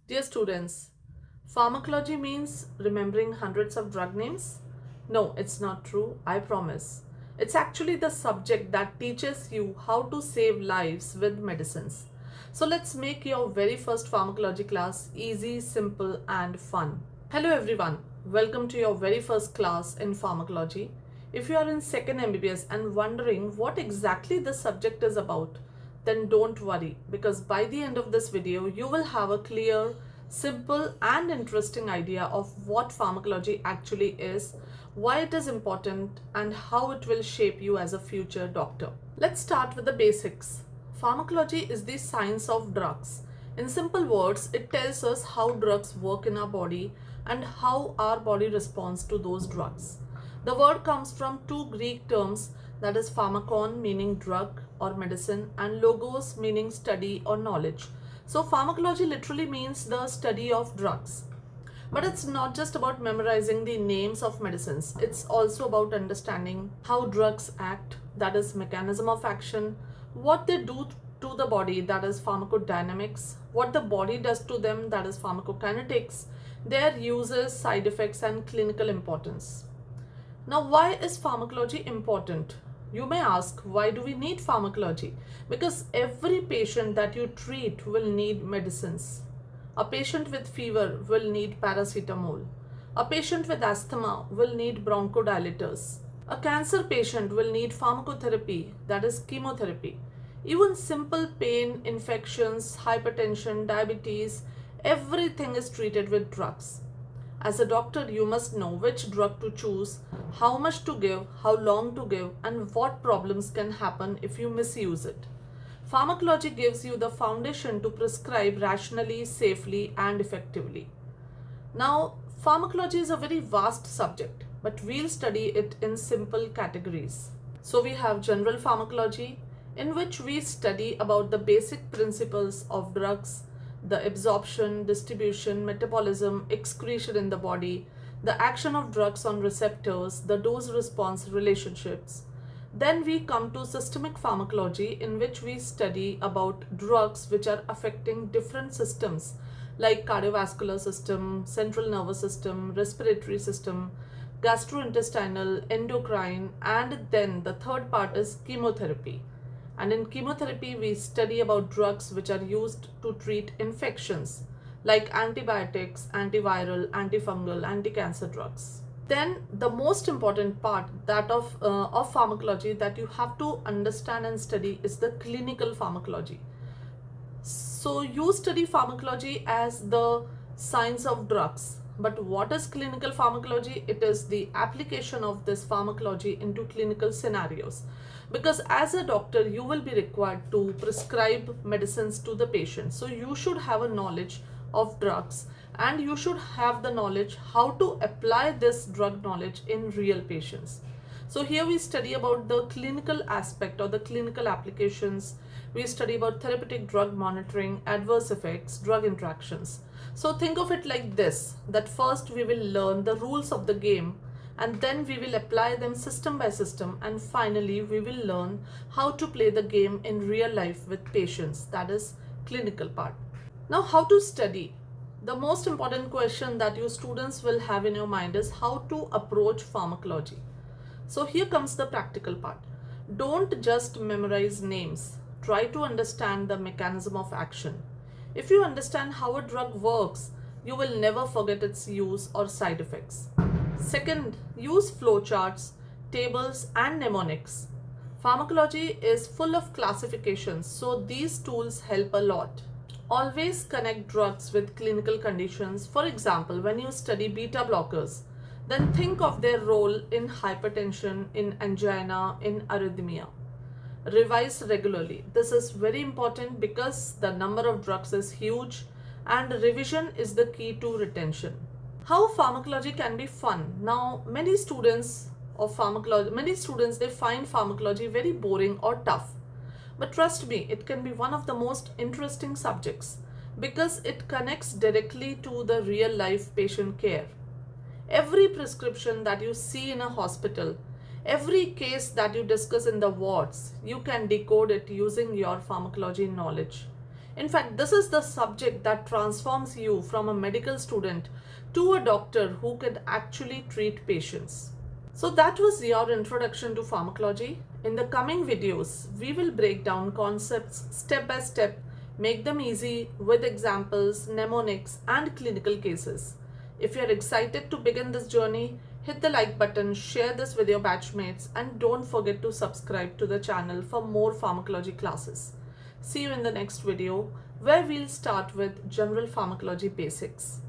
Dear students, pharmacology means remembering hundreds of drug names? No, it's not true, I promise. It's actually the subject that teaches you how to save lives with medicines. So let's make your very first pharmacology class easy, simple and fun. Hello everyone, welcome to your very first class in pharmacology. If you are in second MBBS and wondering what exactly this subject is about, then don't worry, because by the end of this video you will have a clear, simple and interesting idea of what pharmacology actually is, why it is important and how it will shape you as a future doctor. Let's start with the basics. Pharmacology is the science of drugs. In simple words, it tells us how drugs work in our body and how our body responds to those drugs. The word comes from two Greek terms, that is pharmakon meaning drug or medicine and logos meaning study or knowledge. So pharmacology literally means the study of drugs. But it's not just about memorizing the names of medicines. It's also about understanding how drugs act, that is mechanism of action, what they do to the body, that is pharmacodynamics, what the body does to them, that is pharmacokinetics, their uses, side effects and clinical importance. Now, why is pharmacology important? You may ask, why do we need pharmacology? Because every patient that you treat will need medicines. A patient with fever will need paracetamol. A patient with asthma will need bronchodilators. A cancer patient will need pharmacotherapy, that is chemotherapy. Even simple pain, infections, hypertension, diabetes, everything is treated with drugs. As a doctor, you must know which drug to choose, how much to give, how long to give, and what problems can happen if you misuse it. Pharmacology gives you the foundation to prescribe rationally, safely, and effectively. Now, pharmacology is a very vast subject, but we'll study it in simple categories. So we have general pharmacology, in which we study about the basic principles of drugs, the absorption, distribution, metabolism, excretion in the body, the action of drugs on receptors, the dose-response relationships. Then we come to systemic pharmacology, in which we study about drugs which are affecting different systems like cardiovascular system, central nervous system, respiratory system, gastrointestinal, endocrine, and then the third part is chemotherapy. And in chemotherapy, we study about drugs which are used to treat infections like antibiotics, antiviral, antifungal, anti-cancer drugs. Then the most important part that of pharmacology that you have to understand and study is the clinical pharmacology. So you study pharmacology as the science of drugs. But what is clinical pharmacology? It is the application of this pharmacology into clinical scenarios. Because as a doctor, you will be required to prescribe medicines to the patient. So you should have a knowledge of drugs and you should have the knowledge how to apply this drug knowledge in real patients. So here we study about the clinical aspect or the clinical applications. We study about therapeutic drug monitoring, adverse effects, drug interactions. So think of it like this, that first we will learn the rules of the game and then we will apply them system by system, and finally we will learn how to play the game in real life with patients, that is clinical part. Now, how to study? The most important question that you students will have in your mind is how to approach pharmacology. So here comes the practical part. Don't just memorize names. Try to understand the mechanism of action. If you understand how a drug works, you will never forget its use or side effects. Second, use flowcharts, tables and mnemonics. Pharmacology is full of classifications, so these tools help a lot. Always connect drugs with clinical conditions. For example, when you study beta blockers, then think of their role in hypertension, in angina, in arrhythmia. Revise regularly. This is very important because the number of drugs is huge and revision is the key to retention. How pharmacology can be fun. Now, many students they find pharmacology very boring or tough. But trust me, it can be one of the most interesting subjects because it connects directly to the real life patient care. Every prescription that you see in a hospital, every case that you discuss in the wards, you can decode it using your pharmacology knowledge. In fact, this is the subject that transforms you from a medical student to a doctor who can actually treat patients. So that was your introduction to pharmacology. In the coming videos, we will break down concepts step by step, make them easy with examples, mnemonics, and clinical cases. If you're excited to begin this journey, hit the like button, share this with your batchmates, and don't forget to subscribe to the channel for more pharmacology classes. See you in the next video, where we'll start with general pharmacology basics.